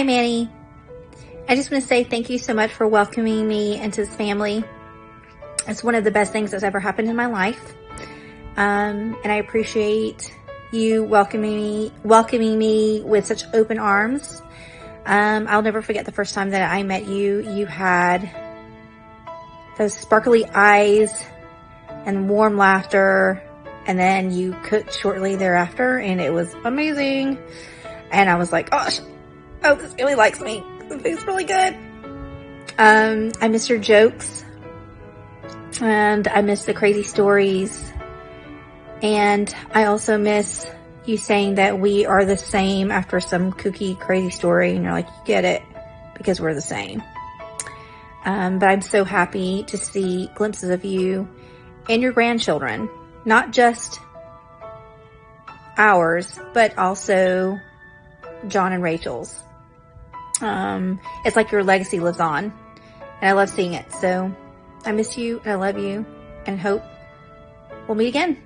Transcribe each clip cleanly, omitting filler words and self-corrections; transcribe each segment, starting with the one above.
Manny. I just want to say thank you so much for welcoming me into this family. It's one of the best things that's ever happened in my life. And I appreciate you welcoming me with such open arms. I'll never forget the first time that I met you. You had those sparkly eyes and warm laughter, and then you cooked shortly thereafter, and it was amazing. And I was like, gosh, oh, this really likes me. The food's really good. I miss your jokes, and I miss the crazy stories, and I also miss you saying that we are the same after some kooky, crazy story, and you're like, you get it, because we're the same. But I'm so happy to see glimpses of you and your grandchildren, not just ours, but also John and Rachel's. It's like your legacy lives on, and I love seeing it. So I miss you, and I love you, and hope we'll meet again.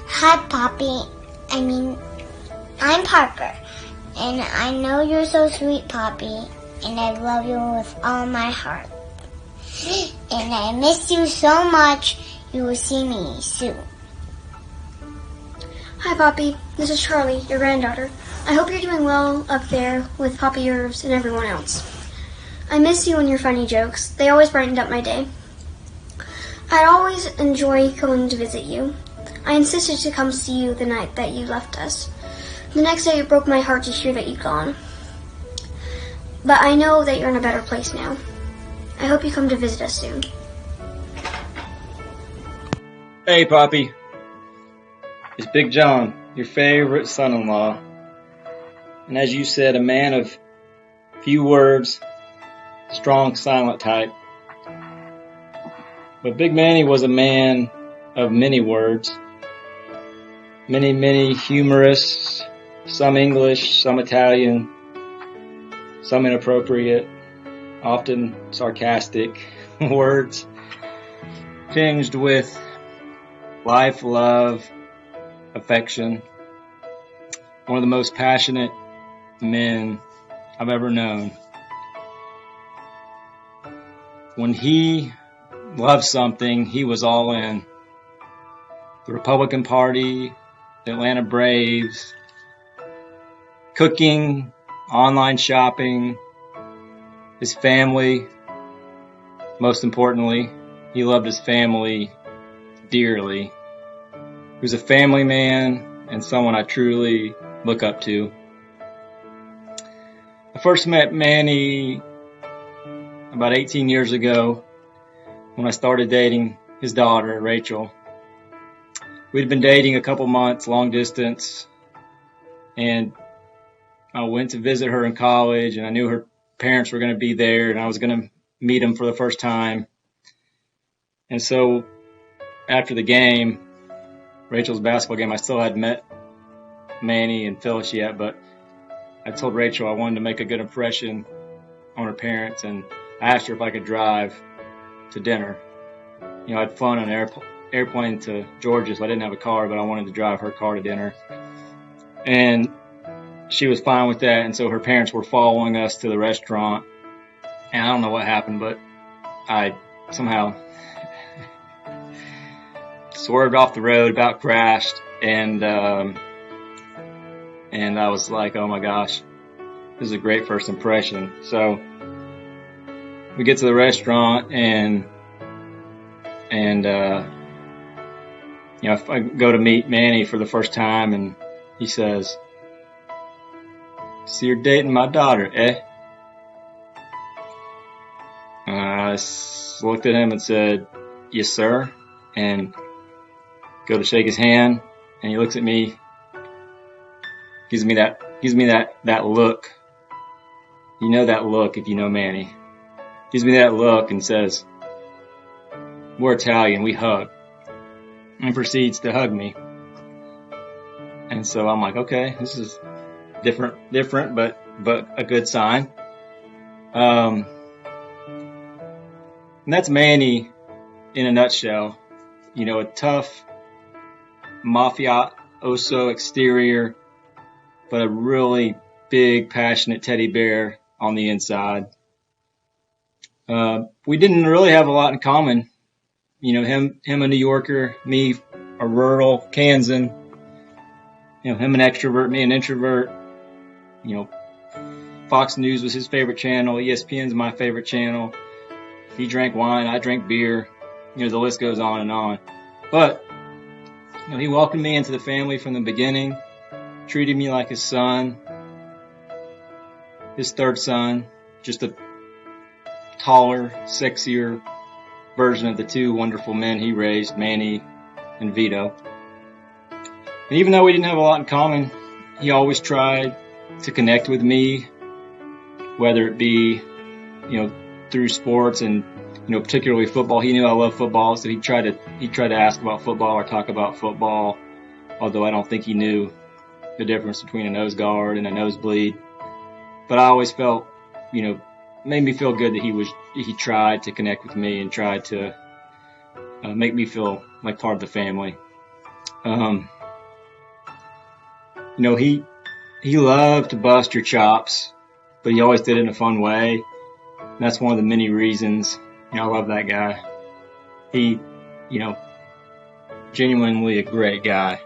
Hi, Poppy. I'm Parker, and I know you're so sweet, Poppy, and I love you with all my heart. And I miss you so much. You will see me soon. Hi, Poppy. This is Charlie, your granddaughter. I hope you're doing well up there with Poppy Irvs and everyone else. I miss you and your funny jokes. They always brightened up my day. I always enjoy coming to visit you. I insisted to come see you the night that you left us. The next day it broke my heart to hear that you'd gone. But I know that you're in a better place now. I hope you come to visit us soon. Hey, Poppy. It's Big John, your favorite son-in-law. And as you said, a man of few words, strong, silent type. But Big Manny was a man of many words. Many, many humorous, some English, some Italian, some inappropriate, often sarcastic words, tinged with life, love, affection. One of the most passionate men I've ever known. When he loved something, he was all in. The Republican Party, the Atlanta Braves, cooking, online shopping, his family. Most importantly, he loved his family dearly. He was a family man and someone I truly look up to. I first met Manny about 18 years ago when I started dating his daughter, Rachel. We'd been dating a couple months, long distance, and I went to visit her in college, and I knew her parents were going to be there, and I was going to meet them for the first time. And so after the game, Rachel's basketball game, I still hadn't met Manny and Phyllis yet, but I told Rachel I wanted to make a good impression on her parents, and I asked her if I could drive to dinner. You know, I'd flown on an airplane to Georgia, so I didn't have a car, but I wanted to drive her car to dinner. And she was fine with that, and so her parents were following us to the restaurant. And I don't know what happened, but I somehow swerved off the road, about crashed, and I was like, oh my gosh, this is a great first impression. So we get to the restaurant, and you know, I go to meet Manny for the first time, and he says, "So you're dating my daughter, eh?" I looked at him and said, "Yes, sir," and go to shake his hand, and he looks at me, gives me that look. You know that look if you know Manny. Gives me that look and says, "We're Italian, we hug," and proceeds to hug me. And so I'm like, okay, this is different, but a good sign. And that's Manny in a nutshell. You know, a tough mafioso exterior, but a really big, passionate teddy bear on the inside. We didn't really have a lot in common. You know, him a New Yorker, me a rural Kansan. You know, him an extrovert, me an introvert. You know, Fox News was his favorite channel. ESPN's my favorite channel. He drank wine, I drank beer. You know, the list goes on and on. But, you know, he welcomed me into the family from the beginning, treated me like his son, his third son, just a taller, sexier version of the two wonderful men he raised, Manny and Vito. And even though we didn't have a lot in common, he always tried to connect with me, whether it be, you know, through sports and, you know, particularly football. He knew I love football, so he tried to ask about football or talk about football, although I don't think he knew the difference between a nose guard and a nosebleed. But I always felt, you know, made me feel good that he tried to connect with me and tried to make me feel like part of the family. You know, he loved to bust your chops, but he always did it in a fun way. And that's one of the many reasons, you know, I love that guy. He, you know, genuinely a great guy.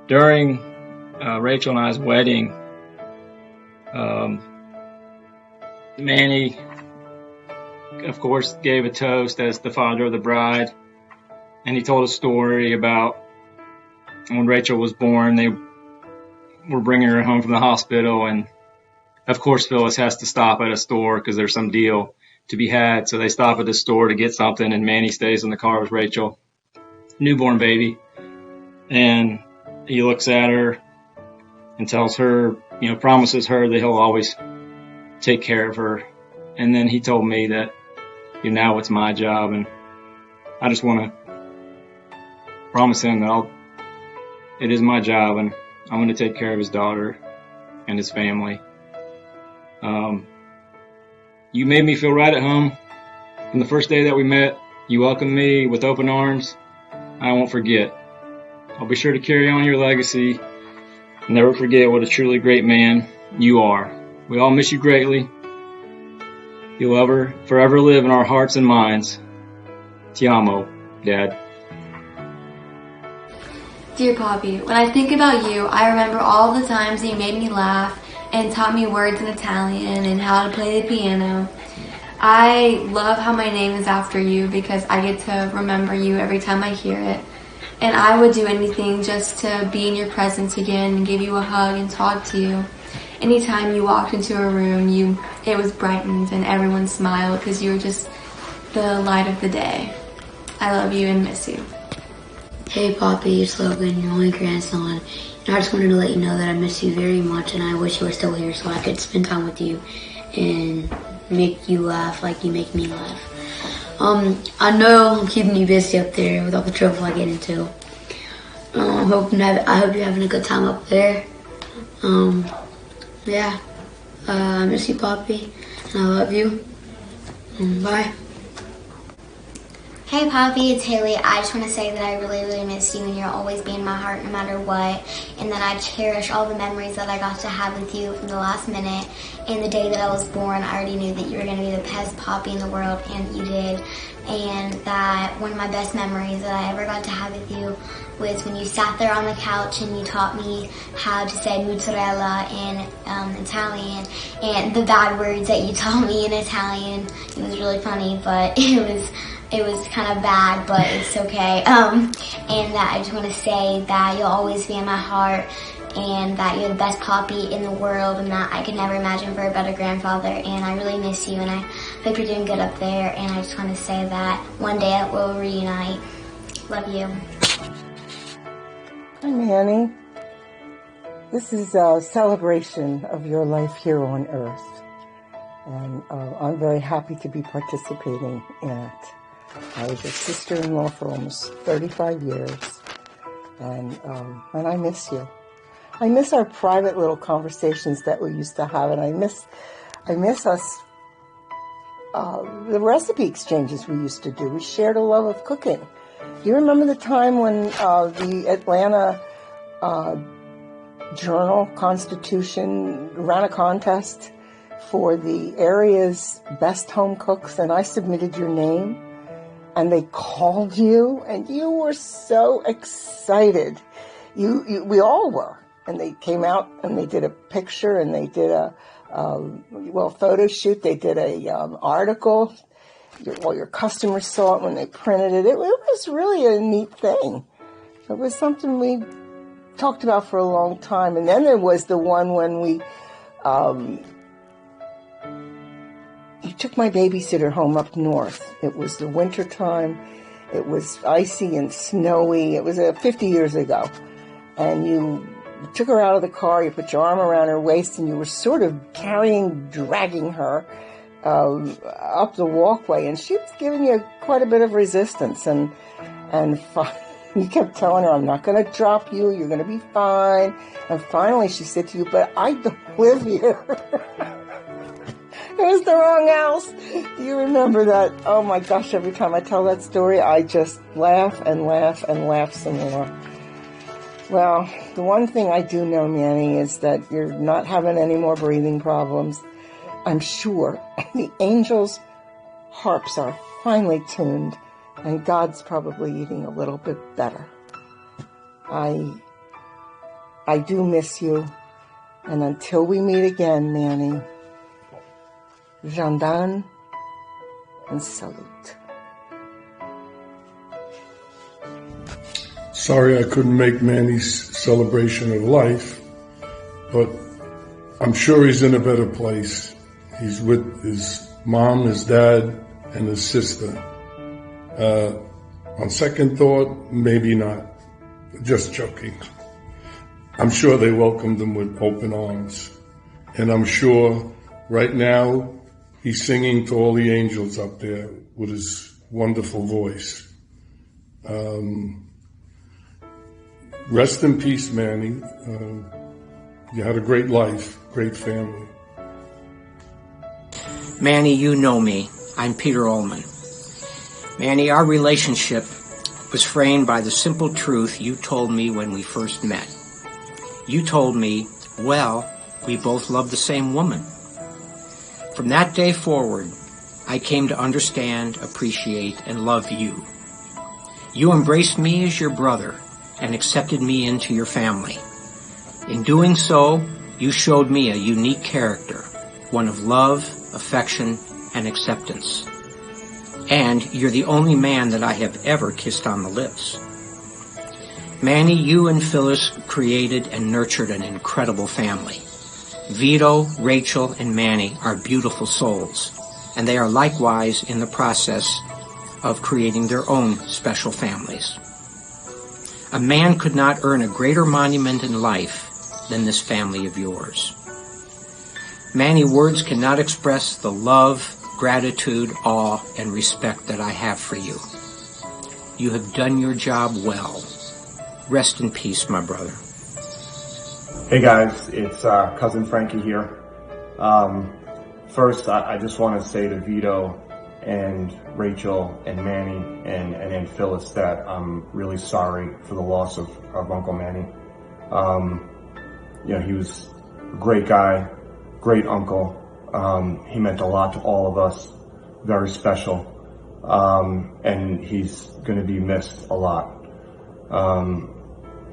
During Rachel and I's wedding, Manny, of course, gave a toast as the father of the bride, and he told a story about when Rachel was born. They were bringing her home from the hospital, and of course Phyllis has to stop at a store because there's some deal to be had, so they stop at the store to get something, and Manny stays in the car with Rachel, newborn baby, and he looks at her and tells her, you know, promises her that he'll always take care of her. And then he told me that, you know, now it's my job, and I just want to promise him that it is my job, and I'm going to take care of his daughter and his family. You made me feel right at home. From the first day that we met, you welcomed me with open arms. I won't forget. I'll be sure to carry on your legacy and never forget what a truly great man you are. We all miss you greatly. You'll forever live in our hearts and minds. Ti amo, Dad. Dear Poppy, when I think about you, I remember all the times that you made me laugh and taught me words in Italian and how to play the piano. I love how my name is after you because I get to remember you every time I hear it. And I would do anything just to be in your presence again and give you a hug and talk to you. Anytime you walked into a room, it was brightened and everyone smiled because you were just the light of the day. I love you and miss you. Hey Poppy, it's Logan, your only grandson. And I just wanted to let you know that I miss you very much and I wish you were still here so I could spend time with you and make you laugh like you make me laugh. I know I'm keeping you busy up there with all the trouble I get into. I hope you're having a good time up there. Yeah, I miss you, Poppy, and I love you. Bye. Hey Poppy, it's Haley. I just want to say that I really, really miss you and you'll always be in my heart no matter what, and that I cherish all the memories that I got to have with you from the last minute. And the day that I was born, I already knew that you were going to be the best Poppy in the world, and you did. And that one of my best memories that I ever got to have with you was when you sat there on the couch and you taught me how to say mozzarella in Italian, and the bad words that you taught me in Italian. It was really funny, but it was kind of bad, but it's okay. And that I just want to say that you'll always be in my heart, and that you're the best Poppy in the world, and that I could never imagine for a better grandfather, and I really miss you, and I hope you're doing good up there, and I just want to say that one day we'll reunite. Love you. Hi, Manny. This is a celebration of your life here on Earth, and I'm very happy to be participating in it. I was your sister-in-law for almost 35 years, and I miss you. I miss our private little conversations that we used to have, and I miss us, the recipe exchanges we used to do. We shared a love of cooking. Do you remember the time when the Atlanta Journal Constitution ran a contest for the area's best home cooks, and I submitted your name, and they called you, and you were so excited. We all were. And they came out and they did a picture, and they did a photo shoot. They did a article. Your customers saw it when they printed it. It was really a neat thing. It was something we talked about for a long time. And then there was the one when you took my babysitter home up north. It was the winter time. It was icy and snowy. It was 50 years ago. And you took her out of the car, you put your arm around her waist, and you were sort of dragging her up the walkway, and she was giving you quite a bit of resistance, and you kept telling her, I'm not going to drop you, you're going to be fine, and finally she said to you, but I don't live here. It was the wrong house. Do you remember that? Oh my gosh, every time I tell that story, I just laugh and laugh and laugh some more. Well, the one thing I do know, Manny, is that you're not having any more breathing problems. I'm sure the angels' harps are finely tuned, and God's probably eating a little bit better. I do miss you, and until we meet again, Manny, Gendarme and salute. Sorry I couldn't make Manny's celebration of life, but I'm sure he's in a better place. He's with his mom, his dad, and his sister. On second thought, maybe not. Just joking. I'm sure they welcomed him with open arms. And I'm sure right now he's singing to all the angels up there with his wonderful voice. Rest in peace, Manny. You had a great life, great family. Manny, you know me. I'm Peter Ullman. Manny, our relationship was framed by the simple truth you told me when we first met. You told me, well, we both love the same woman. From that day forward, I came to understand, appreciate, and love you. You embraced me as your brother and accepted me into your family. In doing so, you showed me a unique character, one of love, affection, and acceptance. And you're the only man that I have ever kissed on the lips. Manny, you and Phyllis created and nurtured an incredible family. Vito, Rachel, and Manny are beautiful souls, and they are likewise in the process of creating their own special families. A man could not earn a greater monument in life than this family of yours. Manny, words cannot express the love, gratitude, awe, and respect that I have for you. You have done your job well. Rest in peace, my brother. Hey guys, it's Cousin Frankie here. First, I just want to say to Vito and Rachel and Manny and Aunt Phyllis that I'm really sorry for the loss of Uncle Manny. He was a great guy, great uncle. He meant a lot to all of us, very special. And he's going to be missed a lot.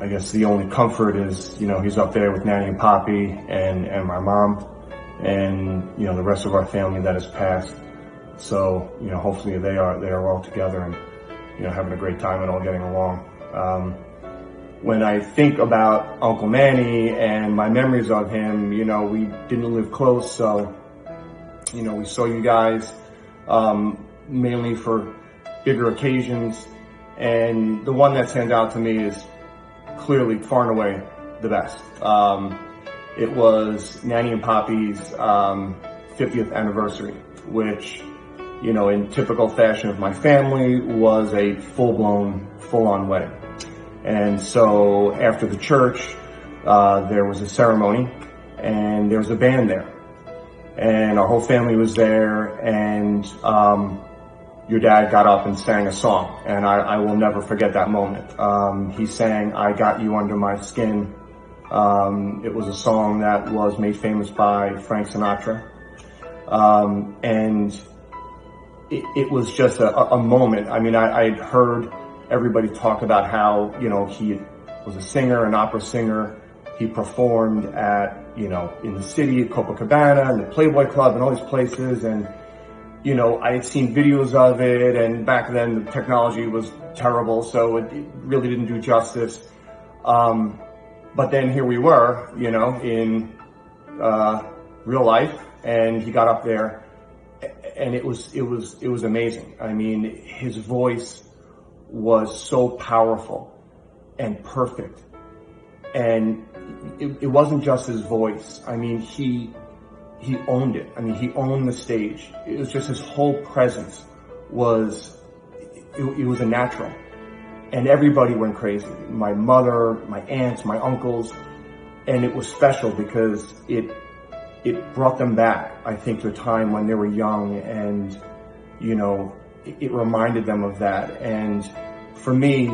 I guess the only comfort is, he's up there with Nanny and Poppy and my mom and, the rest of our family that has passed. So, hopefully they are all together and, having a great time and all getting along. When I think about Uncle Manny and my memories of him, we didn't live close, so, we saw you guys, mainly for bigger occasions. And the one that stands out to me is clearly far and away the best. It was Nanny and Poppy's 50th anniversary, which, in typical fashion of my family, was a full-on wedding. And so after the church, there was a ceremony and there was a band there. And our whole family was there, and your dad got up and sang a song, and I will never forget that moment. He sang, "I Got You Under My Skin," It was a song that was made famous by Frank Sinatra. And it was just a moment. I mean, I had heard everybody talk about how, you know, he was a singer, an opera singer. He performed at, you know, in the city at Copacabana and the Playboy Club and all these places. And, you know, I had seen videos of it, and back then the technology was terrible, so it really didn't do justice. But then here we were, you know, in real life, and he got up there, and it was amazing. I mean, his voice was so powerful and perfect, and it wasn't just his voice. I mean, he owned it. I mean, he owned the stage. It was just his whole presence was a natural. And everybody went crazy. My mother, my aunts, my uncles. And it was special because it brought them back, I think, to a time when they were young, and, you know, it reminded them of that. And for me,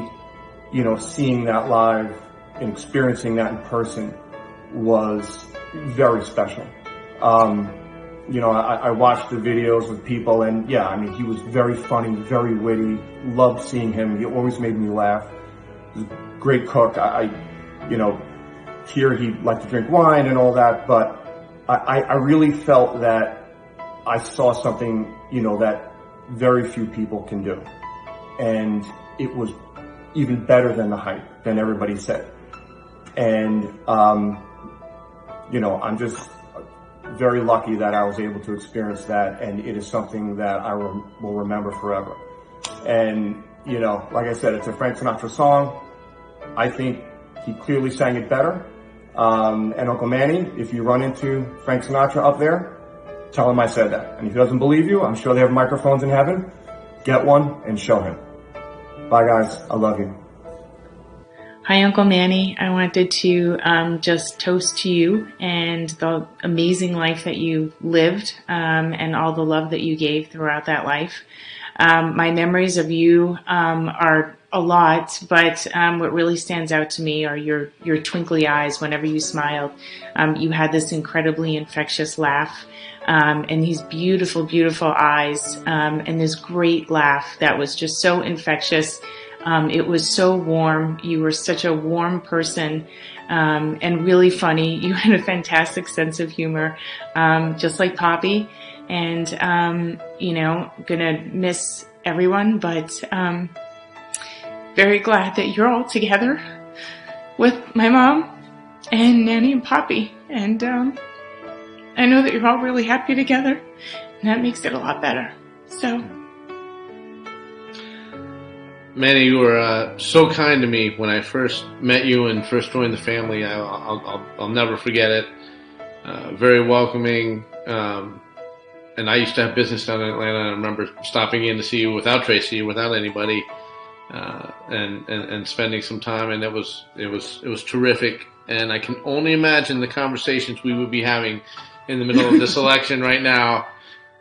you know, seeing that live and experiencing that in person was very special. You know, I watched the videos with people, and yeah, I mean, he was very funny, very witty. Loved seeing him. He always made me laugh. He was a great cook. You know, here he liked to drink wine and all that, but I really felt that I saw something, you know, that very few people can do. And it was even better than the hype, than everybody said. And, you know, I'm just very lucky that I was able to experience that, and it is something that I will remember forever. And, you know, like I said, it's a Frank Sinatra song. I think he clearly sang it better. And Uncle Manny, if you run into Frank Sinatra up there, tell him I said that. And if he doesn't believe you, I'm sure they have microphones in heaven. Get one and show him. Bye, guys. I love you. Hi, Uncle Manny. I wanted to just toast to you and the amazing life that you lived, and all the love that you gave throughout that life. My memories of you are a lot, but what really stands out to me are your twinkly eyes whenever you smiled. You had this incredibly infectious laugh, and these beautiful, beautiful eyes, and this great laugh that was just so infectious. It was so warm. You were such a warm person, and really funny. You had a fantastic sense of humor, just like Poppy. And, you know, gonna miss everyone, but, very glad that you're all together with my mom and Nanny and Poppy. And, I know that you're all really happy together, and that makes it a lot better. So. Manny, you were so kind to me when I first met you and first joined the family. I'll never forget it. Very welcoming. And I used to have business down in Atlanta, and I remember stopping in to see you without Tracy, without anybody, and spending some time, and it was terrific. And I can only imagine the conversations we would be having in the middle of this election right now,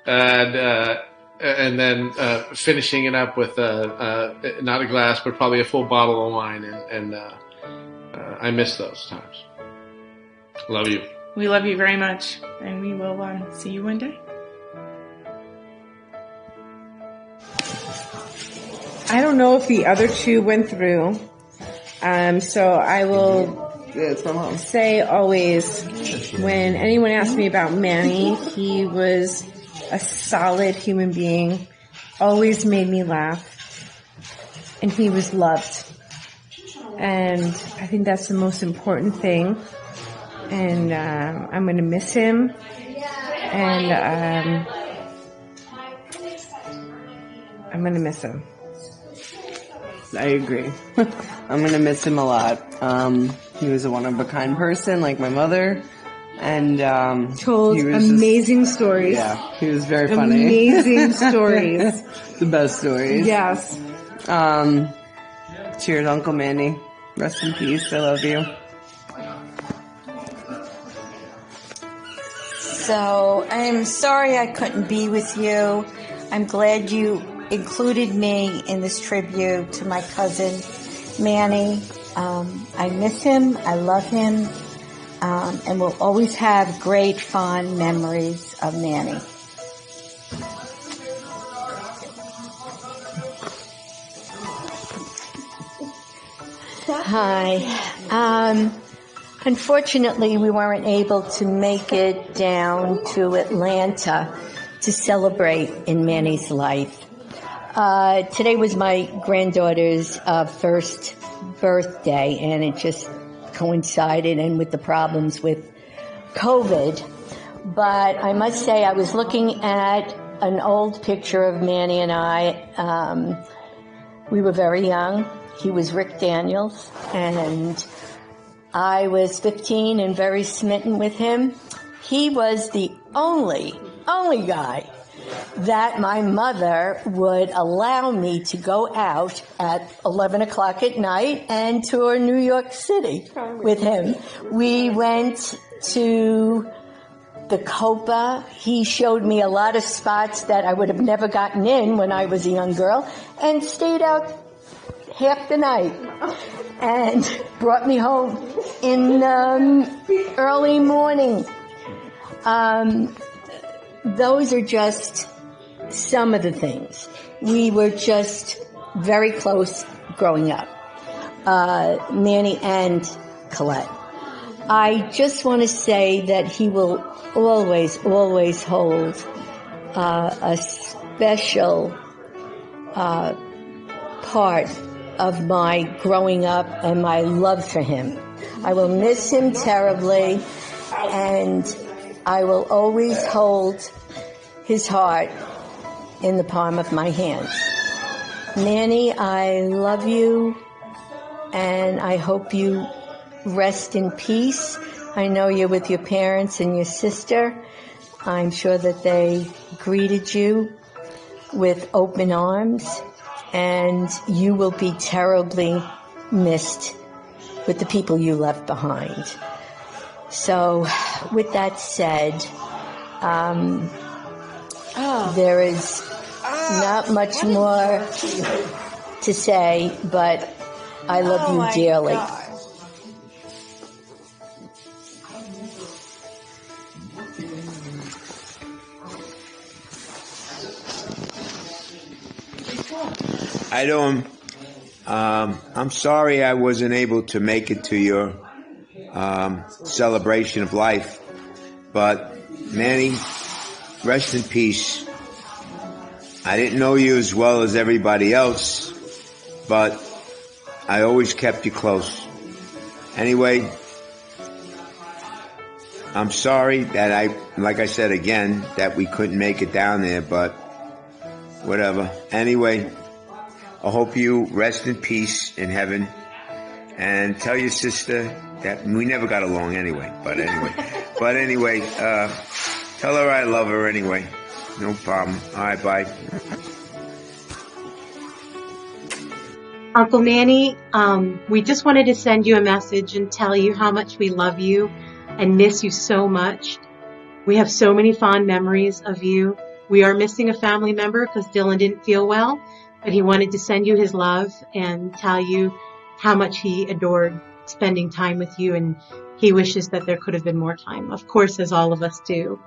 and then finishing it up with not a glass, but probably a full bottle of wine, and I miss those times. Love you. We love you very much, and we will see you one day. I don't know if the other two went through, so I will say always, when anyone asks me about Manny, he was a solid human being, always made me laugh, and he was loved. And I think that's the most important thing. And I'm going to miss him. And I'm going to miss him. I agree. I'm going to miss him a lot. He was a one-of-a-kind person, like my mother. And told amazing stories. Yeah, he was very funny. Amazing stories. The best stories. Yes. Cheers, Uncle Manny. Rest in peace. I love you. So I'm sorry I couldn't be with you. I'm glad you included me in this tribute to my cousin Manny. I miss him. I love him. And we'll always have great, fond memories of Manny. Hi. Unfortunately, we weren't able to make it down to Atlanta to celebrate in Manny's life. Today was my granddaughter's first birthday, and it just coincided and with the problems with COVID. But I must say, I was looking at an old picture of Manny and I. We were very young. He was Rick Daniels, and I was 15 and very smitten with him. He was the only guy that my mother would allow me to go out at 11 o'clock at night and tour New York City with him. We went to the Copa. He showed me a lot of spots that I would have never gotten in when I was a young girl, and stayed out half the night and brought me home in early morning. Those are just some of the things. We were just very close growing up, Manny and Colette. I just want to say that he will always hold a special part of my growing up and my love for him. I will miss him terribly, and I will always hold his heart in the palm of my hands. Manny, I love you, and I hope you rest in peace. I know you're with your parents and your sister. I'm sure that they greeted you with open arms, and you will be terribly missed with the people you left behind. So, with that said, there is not much more to say, but I love you dearly. Hi to him. I'm sorry I wasn't able to make it to your celebration of life, but Manny, rest in peace. I didn't know you as well as everybody else, but I always kept you close. Anyway, I'm sorry that like I said again, that we couldn't make it down there, but whatever. Anyway, I hope you rest in peace in heaven, and tell your sister that we never got along anyway, but anyway, tell her I love her anyway. No problem. All right, bye. Uncle Manny, we just wanted to send you a message and tell you how much we love you and miss you so much. We have so many fond memories of you. We are missing a family member because Dylan didn't feel well, but he wanted to send you his love and tell you how much he adored spending time with you, and he wishes that there could have been more time, of course, as all of us do.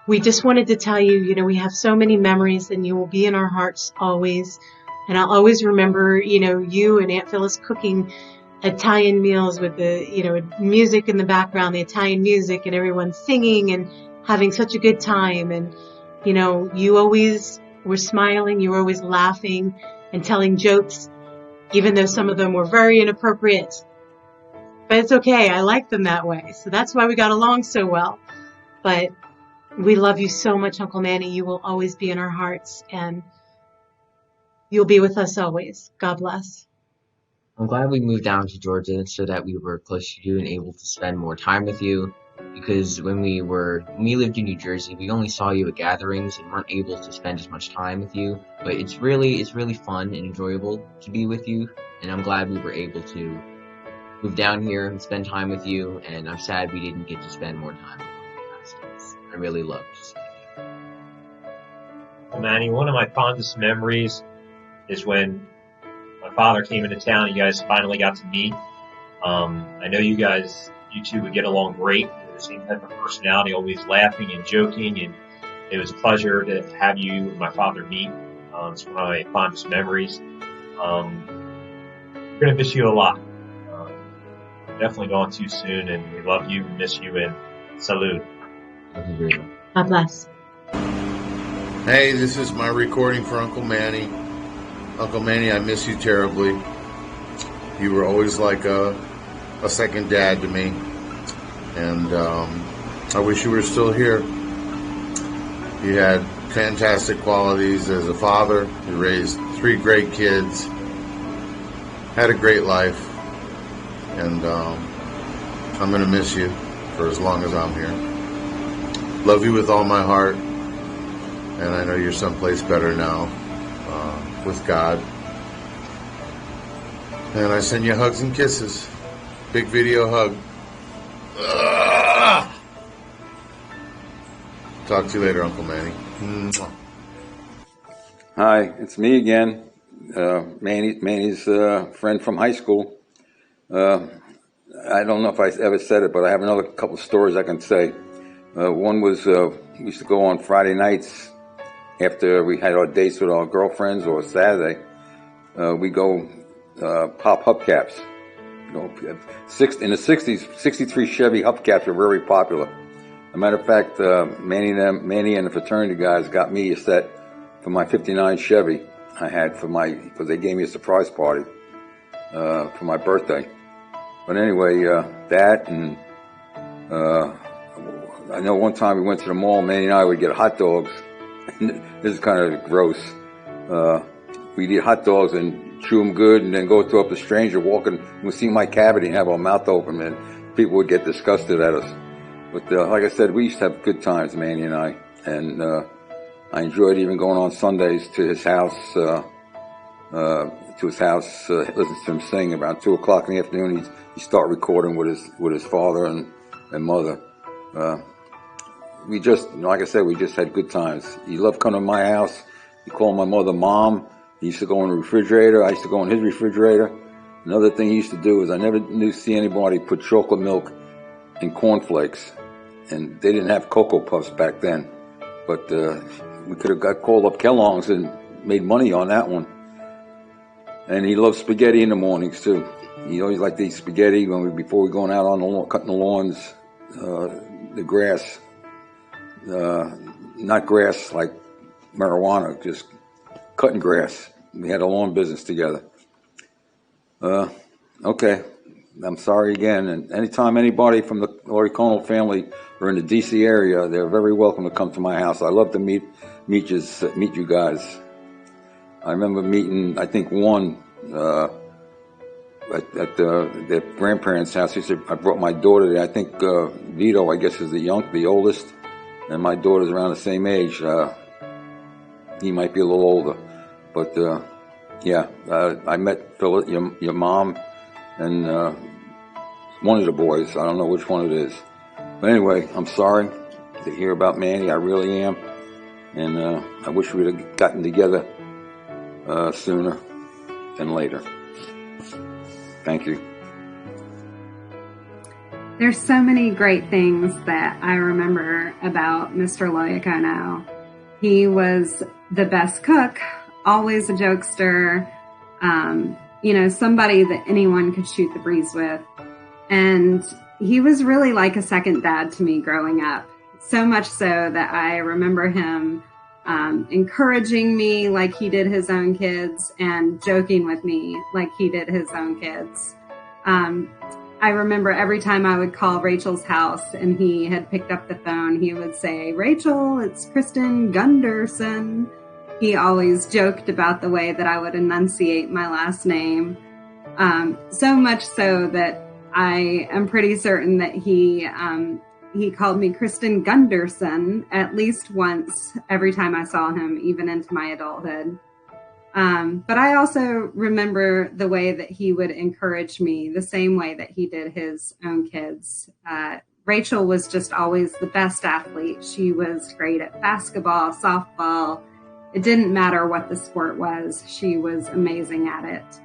We just wanted to tell you, we have so many memories, and you will be in our hearts always. And I'll always remember, you and Aunt Phyllis cooking Italian meals with the, music in the background, the Italian music, and everyone singing and having such a good time. And, you always were smiling, you were always laughing and telling jokes, even though some of them were very inappropriate. But it's okay, I like them that way. So that's why we got along so well. But we love you so much, Uncle Manny. You will always be in our hearts, and you'll be with us always. God bless. I'm glad we moved down to Georgia so that we were close to you and able to spend more time with you. Because when we lived in New Jersey, we only saw you at gatherings and weren't able to spend as much time with you. But it's really fun and enjoyable to be with you. And I'm glad we were able to move down here and spend time with you. And I'm sad we didn't get to spend more time with you. I really loved you. Well, Manny, one of my fondest memories is when my my father came into town, you guys finally got to meet. I know you two would get along great. You're the same type of personality, always laughing and joking, and it was a pleasure to have you and my father meet. It's one of my fondest memories. We're going to miss you a lot. Definitely gone too soon, and we love you, miss you, and salute. God bless. Hey, this is my recording for Uncle Manny. Uncle Manny, I miss you terribly. You were always like a second dad to me. And I wish you were still here. You had fantastic qualities as a father. You raised 3 great kids. Had a great life. And I'm going to miss you for as long as I'm here. Love you with all my heart. And I know you're someplace better now with God. And I send you hugs and kisses. Big video hug. Talk to you later, Uncle Manny. Hi, it's me again. Manny's friend from high school. I don't know if I ever said it, but I have another couple of stories I can say. One was we used to go on Friday nights after we had our dates with our girlfriends, or Saturday. We go pop hubcaps. You know, in the 60s, 63 Chevy hubcaps were very popular. As a matter of fact, Manny and the fraternity guys got me a set for my 59 Chevy I had because they gave me a surprise party for my birthday. But anyway, that, and I know one time we went to the mall, Manny and I would get hot dogs. This is kind of gross. We'd eat hot dogs and chew them good, and then go to up a stranger walking and we'd see my cavity and have our mouth open, and people would get disgusted at us. But like I said, we used to have good times, Manny and I. And I enjoyed even going on Sundays to his house, listen to him sing. About 2 o'clock in the afternoon, he'd start recording with his father and mother. We just, like I said, we just had good times. He loved coming to my house. He called my mother Mom. He used to go in the refrigerator. I used to go in his refrigerator. Another thing he used to do is I never see anybody put chocolate milk in cornflakes. And they didn't have Cocoa Puffs back then. But we could have called up Kellogg's and made money on that one. And he loved spaghetti in the mornings too. He always liked to eat spaghetti before we going out on the lawn, cutting the lawns, the grass. Not grass like marijuana, just cutting grass. We had a lawn business together. Okay, I'm sorry again. And anytime anybody from the LOIACONO family are in the DC area, they're very welcome to come to my house. I love to meet you guys. I remember meeting, I think, one at their grandparents' house. He said, I brought my daughter there. I think Vito, I guess, is the oldest, and my daughter's around the same age. He might be a little older, but yeah, I met Philip, your mom, and one of the boys. I don't know which one it is. But anyway, I'm sorry to hear about Manny. I really am. And I wish we'd have gotten together sooner than later. Thank you. There's so many great things that I remember about Mr. LOIACONO. He was the best cook, always a jokester, somebody that anyone could shoot the breeze with. And he was really like a second dad to me growing up. So much so that I remember him encouraging me like he did his own kids and joking with me like he did his own kids. I remember every time I would call Rachel's house and he had picked up the phone, he would say, "Rachel, it's Kristen Gunderson." He always joked about the way that I would enunciate my last name. So much so that I am pretty certain that he called me Kristen Gunderson at least once every time I saw him, even into my adulthood. But I also remember the way that he would encourage me the same way that he did his own kids. Rachel was just always the best athlete. She was great at basketball, softball. It didn't matter what the sport was. She was amazing at it.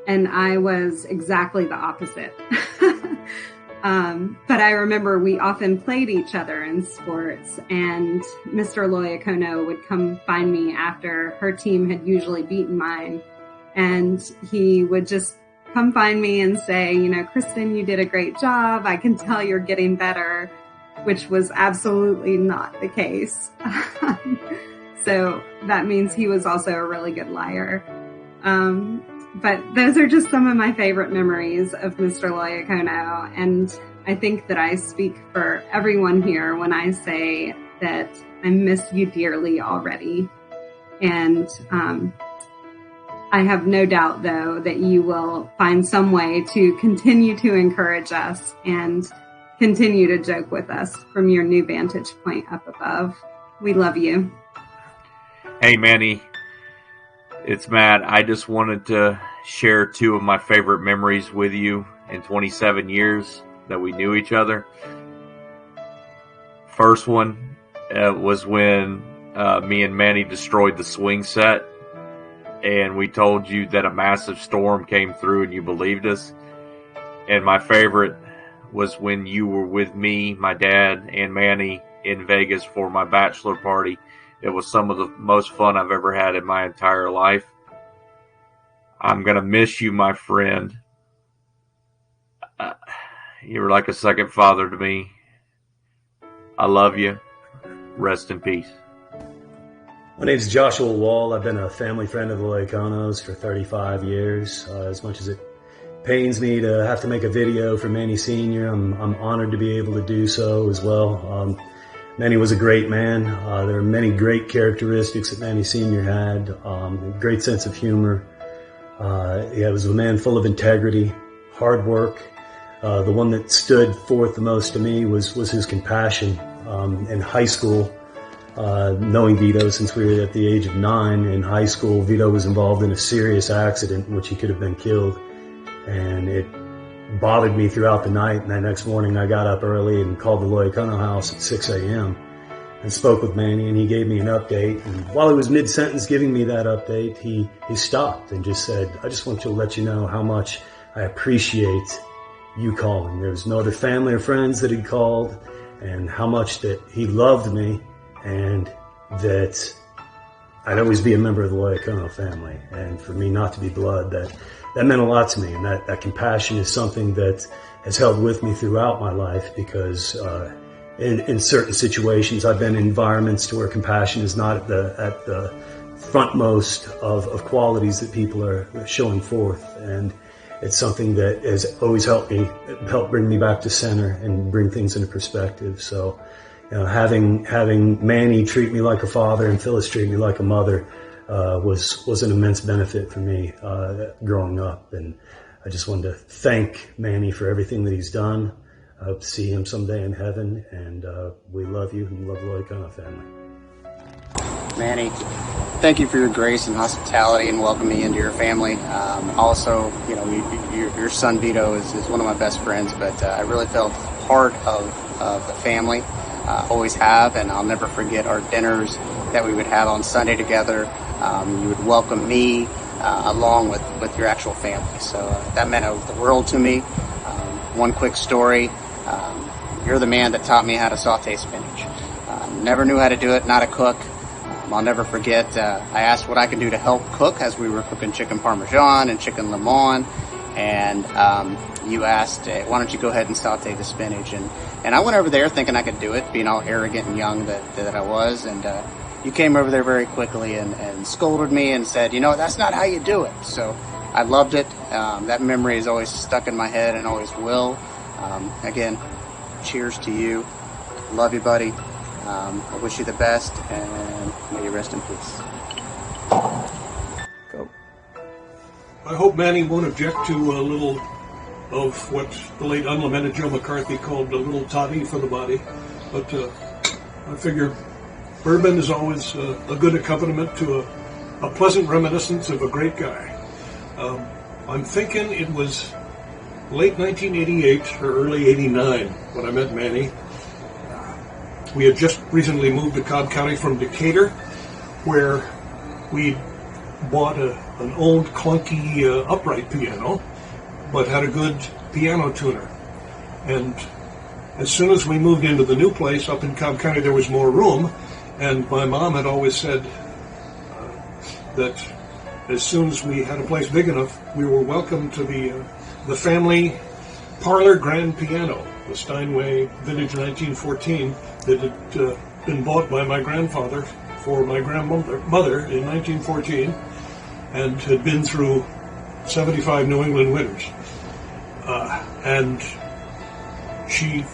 and I was exactly the opposite. But I remember we often played each other in sports, and Mr. LOIACONO would come find me after her team had usually beaten mine. And he would just come find me and say, you know, Kristen, you did a great job. I can tell you're getting better, which was absolutely not the case. So that means he was also a really good liar. But those are just some of my favorite memories of Mr. LOIACONO. And I think that I speak for everyone here when I say that I miss you dearly already. And I have no doubt, though, that you will find some way to continue to encourage us and continue to joke with us from your new vantage point up above. We love you. Hey, Manny. It's Matt. I just wanted to share two of my favorite memories with you in 27 years that we knew each other. First one was when me and Manny destroyed the swing set, and we told you that a massive storm came through and you believed us. And my favorite was when you were with me, my dad, and Manny in Vegas for my bachelor party. It was some of the most fun I've ever had in my entire life. I'm going to miss you, my friend. You were like a second father to me. I love you. Rest in peace. My name's Joshua Wall. I've been a family friend of the LOIACONOs for 35 years. As much as it pains me to have to make a video for Manny Sr., I'm honored to be able to do so as well. Manny was a great man. There are many great characteristics that Manny Sr. had. A great sense of humor. He was a man full of integrity, hard work. The one that stood forth the most to me was his compassion. In high school, knowing Vito since we were at the age of 9 in high school, Vito was involved in a serious accident in which he could have been killed. And it bothered me throughout the night. And that next morning I got up early and called the LOIACONO house at 6 a.m. and spoke with Manny, and he gave me an update. And while he was mid-sentence giving me that update, he stopped and just said, I just want to let you know how much I appreciate you calling. There was no other family or friends that he'd called, and how much that he loved me, and that I'd always be a member of the LOIACONO family. And for me not to be blood, that meant a lot to me. And that compassion is something that has held with me throughout my life, because in certain situations I've been in environments to where compassion is not at the frontmost of qualities that people are showing forth. And it's something that has always helped bring me back to center and bring things into perspective. So, you know, having Manny treat me like a father and Phyllis treat me like a mother was an immense benefit for me growing up. And I just wanted to thank Manny for everything that he's done. I hope to see him someday in heaven, and we love you and love the LOIACONO family. Manny, thank you for your grace and hospitality and welcoming me into your family. Also, you know, your son Vito is one of my best friends, but I really felt part of the family. Always have, and I'll never forget our dinners that we would have on Sunday together. You would welcome me along with your actual family. So that meant the world to me. One quick story. You're the man that taught me how to saute spinach. Never knew how to do it, not a cook. I'll never forget, I asked what I could do to help cook as we were cooking chicken parmesan and chicken limon. And you asked, why don't you go ahead and saute the spinach? And I went over there thinking I could do it, being all arrogant and young that I was. And you came over there very quickly and scolded me and said, you know, that's not how you do it. So I loved it. That memory is always stuck in my head and always will. Again, cheers to you. Love you, buddy. I wish you the best, and may you rest in peace. Go. I hope Manny won't object to a little of what the late unlamented Joe McCarthy called a little toddy for the body. But I figure bourbon is always a good accompaniment to a pleasant reminiscence of a great guy. I'm thinking it was late 1988 or early 89 when I met Manny. We had just recently moved to Cobb County from Decatur, where we bought a an old clunky upright piano, but had a good piano tuner. And as soon as we moved into the new place up in Cobb County, there was more room, and my mom had always said that as soon as we had a place big enough, we were welcome to the family parlor grand piano, the Steinway vintage 1914 that had been bought by my grandfather for my grandmother in 1914 and had been through 75 New England winters. And she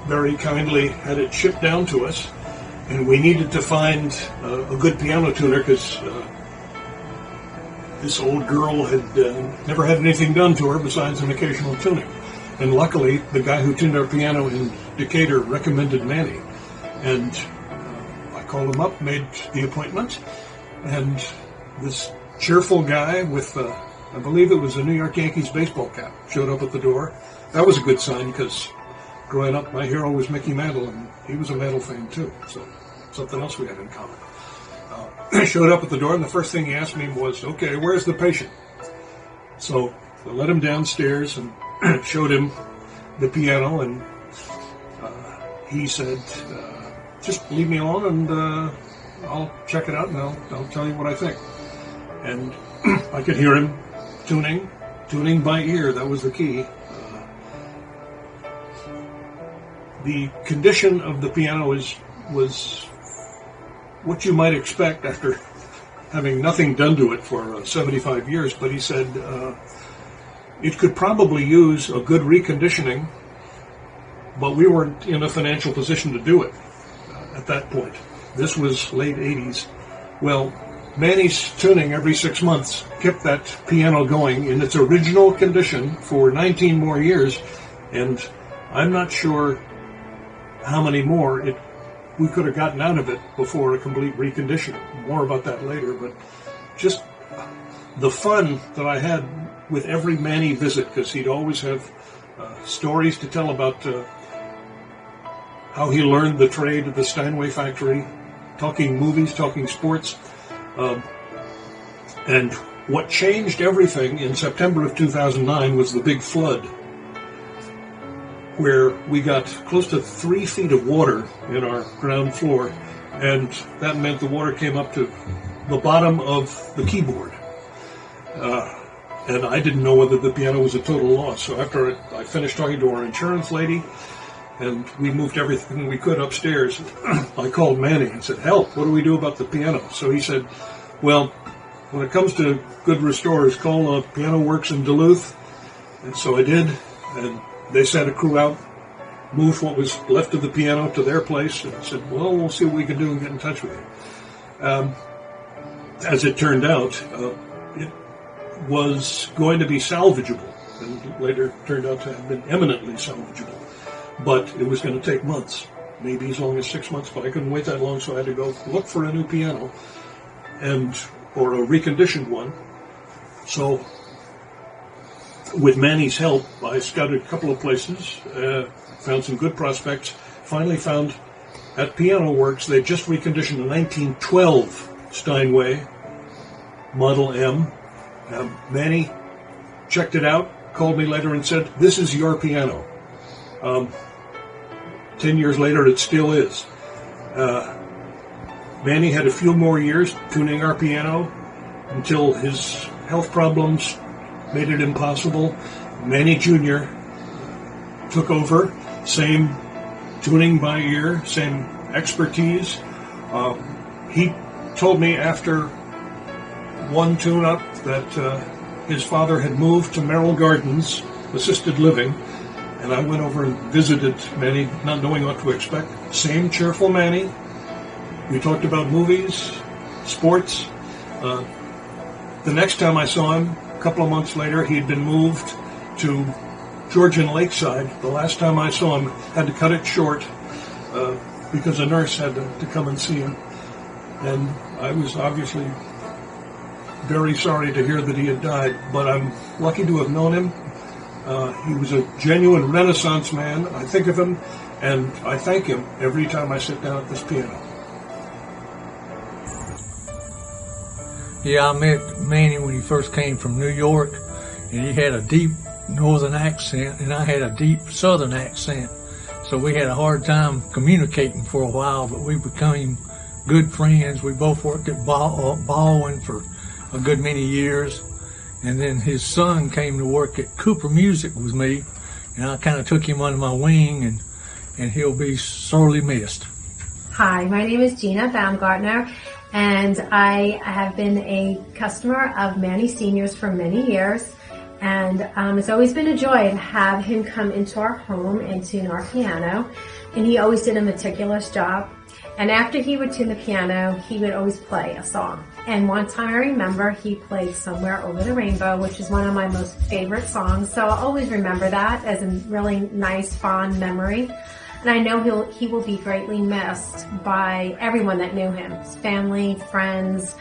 very kindly had it shipped down to us, and we needed to find a good piano tuner because this old girl had never had anything done to her besides an occasional tuning. And luckily, the guy who tuned our piano in Decatur recommended Manny. And I called him up, made the appointment, and this cheerful guy with, I believe it was a New York Yankees baseball cap, showed up at the door. That was a good sign because growing up, my hero was Mickey Mantle, and he was a Mantle fan too, so something else we had in common. Showed up at the door, and the first thing he asked me was, okay, where's the patient? So I led him downstairs and showed him the piano, and he said, just leave me alone, and I'll check it out, and I'll tell you what I think. And I could hear him tuning by ear. That was the key. The condition of the piano was what you might expect after having nothing done to it for 75 years, but he said it could probably use a good reconditioning, but we weren't in a financial position to do it at that point. This was late 80s. Well, Manny's tuning every 6 months kept that piano going in its original condition for 19 more years, and I'm not sure how many more we could have gotten out of it before a complete reconditioning. More about that later, but just the fun that I had with every Manny visit, because he'd always have stories to tell about how he learned the trade at the Steinway factory, talking movies, talking sports. And what changed everything in September of 2009 was the big flood, where we got close to 3 feet of water in our ground floor, and that meant the water came up to the bottom of the keyboard. And I didn't know whether the piano was a total loss. So after I finished talking to our insurance lady, and we moved everything we could upstairs, I called Manny and said, help, what do we do about the piano? So he said, well, when it comes to good restorers, call Piano Works in Duluth. And so I did, and they sent a crew out, moved what was left of the piano to their place, and said, well, we'll see what we can do and get in touch with you. As it turned out, it was going to be salvageable, and later turned out to have been eminently salvageable. But it was going to take months, maybe as long as 6 months, but I couldn't wait that long, so I had to go look for a new piano, or a reconditioned one. So with Manny's help, I scouted a couple of places, found some good prospects, finally found at Piano Works, they just reconditioned a 1912 Steinway Model M. Manny checked it out, called me later and said, this is your piano. 10 years later, it still is. Manny had a few more years tuning our piano until his health problems made it impossible. Manny Jr. took over, same tuning by ear, same expertise. He told me after one tune-up that his father had moved to Merrill Gardens Assisted Living, and I went over and visited Manny, not knowing what to expect. Same cheerful Manny. We talked about movies, sports. The next time I saw him, a couple of months later, he had been moved to Georgian Lakeside. The last time I saw him, had to cut it short because a nurse had to come and see him. And I was obviously very sorry to hear that he had died, but I'm lucky to have known him. He was a genuine Renaissance man. I think of him, and I thank him every time I sit down at this piano. Yeah, I met Manny when he first came from New York, and he had a deep northern accent, and I had a deep southern accent. So we had a hard time communicating for a while, but we became good friends. We both worked at Baldwin for a good many years. And then his son came to work at Cooper Music with me, and I kind of took him under my wing, and he'll be sorely missed. Hi, my name is Gina Baumgartner, and I have been a customer of Manny Senior's for many years. And it's always been a joy to have him come into our home and tune our piano. And he always did a meticulous job. And after he would tune the piano, he would always play a song. And one time I remember he played Somewhere Over the Rainbow, which is one of my most favorite songs. So I'll always remember that as a really nice, fond memory. And I know he will be greatly missed by everyone that knew him, his family, friends.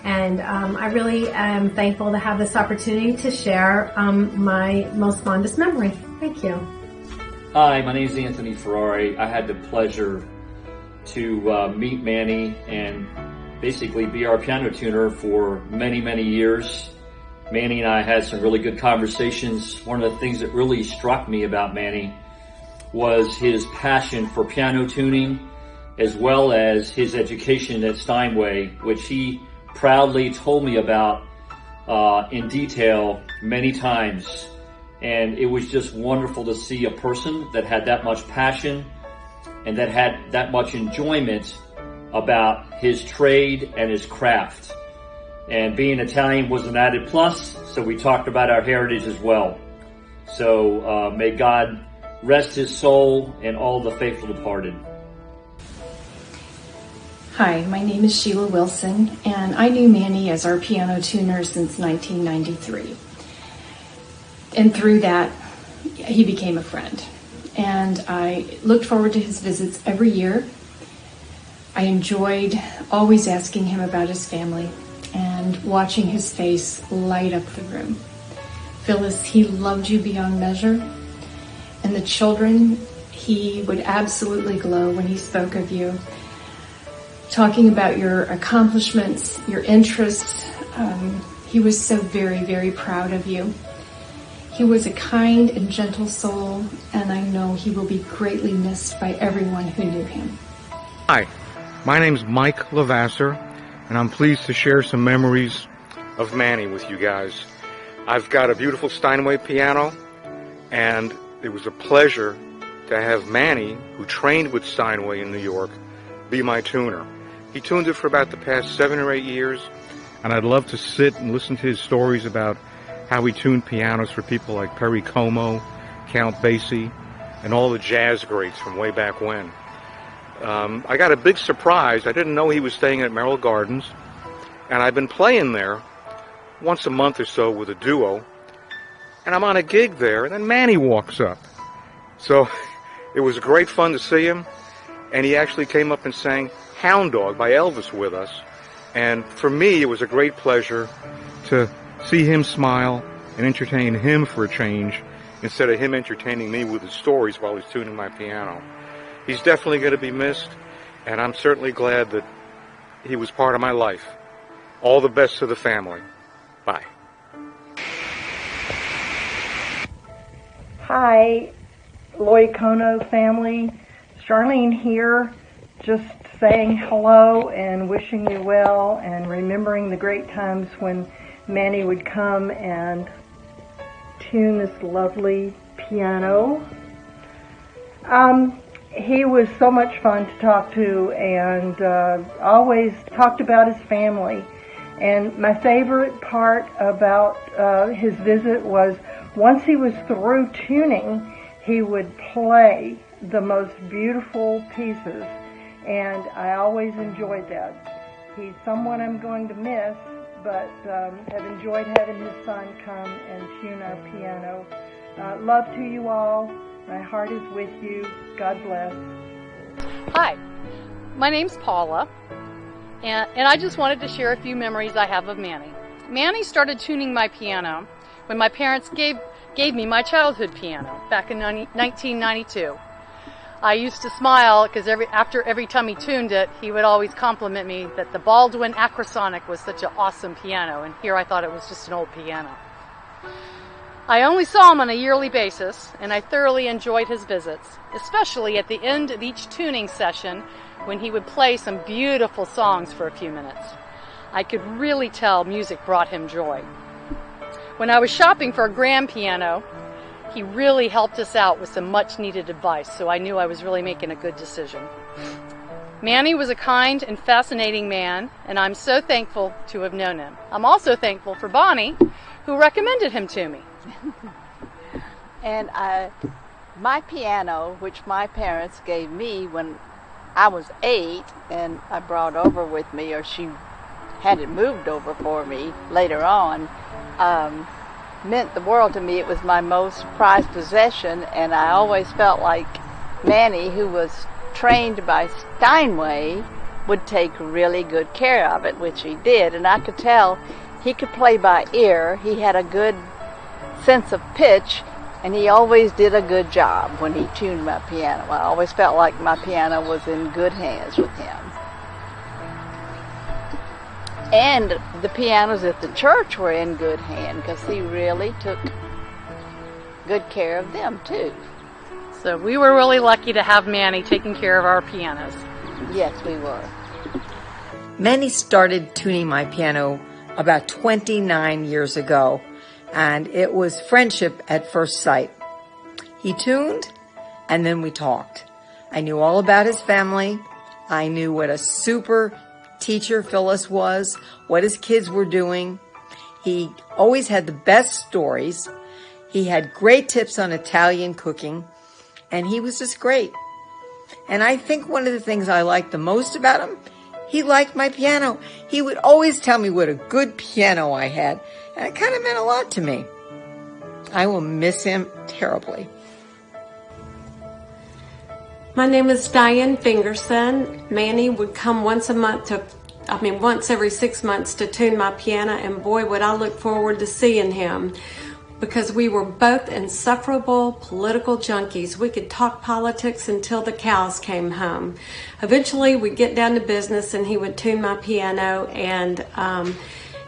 And I really am thankful to have this opportunity to share my most fondest memory. Thank you. Hi, my name is Anthony Ferrari. I had the pleasure to meet Manny and basically be our piano tuner for many, many years. Manny and I had some really good conversations. One of the things that really struck me about Manny was his passion for piano tuning, as well as his education at Steinway, which he proudly told me about in detail many times. And it was just wonderful to see a person that had that much passion and that had that much enjoyment about his trade and his craft. And being Italian was an added plus, so we talked about our heritage as well. So may God rest his soul and all the faithful departed. Hi, my name is Sheila Wilson, and I knew Manny as our piano tuner since 1993. And through that, he became a friend. And I looked forward to his visits every year. I enjoyed always asking him about his family and watching his face light up the room. Phyllis, he loved you beyond measure. And the children, he would absolutely glow when he spoke of you, talking about your accomplishments, your interests. He was so very, very proud of you. He was a kind and gentle soul, and I know he will be greatly missed by everyone who knew him. Hi, my name's Mike Lavasser, and I'm pleased to share some memories of Manny with you guys. I've got a beautiful Steinway piano, and it was a pleasure to have Manny, who trained with Steinway in New York, be my tuner. He tuned it for about the past 7 or 8 years, and I'd love to sit and listen to his stories about how he tuned pianos for people like Perry Como, Count Basie, and all the jazz greats from way back when. I got a big surprise. I didn't know he was staying at Merrill Gardens, and I've been playing there once a month or so with a duo, and I'm on a gig there, and then Manny walks up. So it was great fun to see him, and he actually came up and sang Hound Dog by Elvis with us. And for me, it was a great pleasure to see him smile and entertain him for a change instead of him entertaining me with his stories while he's tuning my piano. He's definitely going to be missed, and I'm certainly glad that he was part of my life. All the best to the family. Bye. Hi, LOIACONO family. Charlene here, just saying hello and wishing you well and remembering the great times when Manny would come and tune this lovely piano. He was so much fun to talk to and always talked about his family. And my favorite part about his visit was once he was through tuning, he would play the most beautiful pieces, and I always enjoyed that. He's someone I'm going to miss, but have enjoyed having his son come and tune our piano. Love to you all. My heart is with you. God bless. Hi, my name's Paula, and I just wanted to share a few memories I have of Manny. Manny started tuning my piano when my parents gave me my childhood piano back in 1992. I used to smile because after every time he tuned it, he would always compliment me that the Baldwin Acrosonic was such an awesome piano, and here I thought it was just an old piano. I only saw him on a yearly basis, and I thoroughly enjoyed his visits, especially at the end of each tuning session when he would play some beautiful songs for a few minutes. I could really tell music brought him joy. When I was shopping for a grand piano, he really helped us out with some much-needed advice, so I knew I was really making a good decision. Manny was a kind and fascinating man, and I'm so thankful to have known him. I'm also thankful for Bonnie, who recommended him to me. And my piano, which my parents gave me when I was 8, and I brought over with me, or she had it moved over for me later on, meant the world to me. It was my most prized possession, and I always felt like Manny, who was trained by Steinway, would take really good care of it, which he did. And I could tell he could play by ear. He had a good sense of pitch, and he always did a good job when he tuned my piano. I always felt like my piano was in good hands with him. And the pianos at the church were in good hand because he really took good care of them too. So we were really lucky to have Manny taking care of our pianos. Yes, we were. Manny started tuning my piano about 29 years ago, and it was friendship at first sight. He tuned, and then we talked. I knew all about his family. I knew what a super teacher Phyllis was, what his kids were doing. He always had the best stories. He had great tips on Italian cooking, and he was just great. And I think one of the things I liked the most about him, he liked my piano. He would always tell me what a good piano I had, and it kind of meant a lot to me. I will miss him terribly. My name is Diane Fingerson. Manny would come once every 6 months to tune my piano, and boy, would I look forward to seeing him, because we were both insufferable political junkies. We could talk politics until the cows came home. Eventually, we'd get down to business, and he would tune my piano, and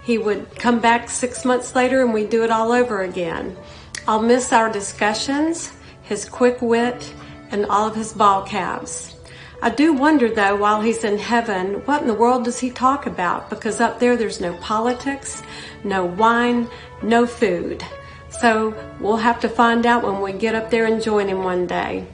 he would come back 6 months later, and we'd do it all over again. I'll miss our discussions, his quick wit, and all of his ball caps. I do wonder, though, while he's in heaven, what in the world does he talk about? Because up there's no politics, no wine, no food. So we'll have to find out when we get up there and join him one day.